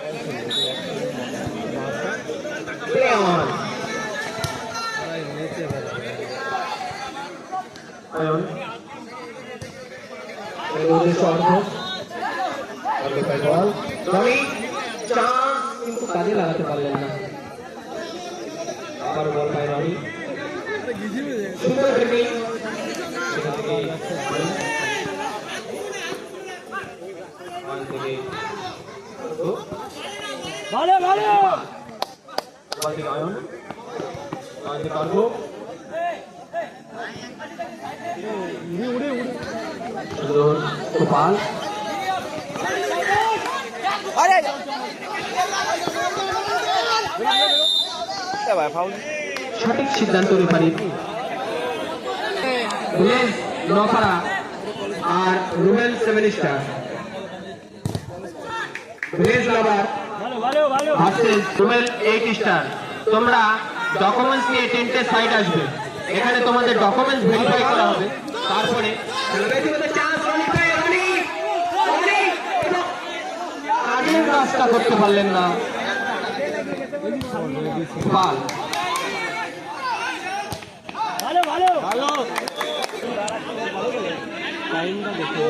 কিন্তু কাজে লাগাতে পারলেন না। আবার বল পায় রনি, সুন্দর ফিল্ডিং। ভালো ভালো গোপাল সঠিক সিদ্ধান্ত রেফারির। নপাড়া আর Rubel 7 star versus Rubel 8 star. তোমরা ডকুমেন্টস নিয়ে টেন্টের সাইড আসবে, এখানে তোমাদের ডকুমেন্টস ভেরিফাই করা হবে, তারপরে আগের কাজটা করতে পারলেন না। পাল ভালো ভালো ভালো টাইমটা দেখে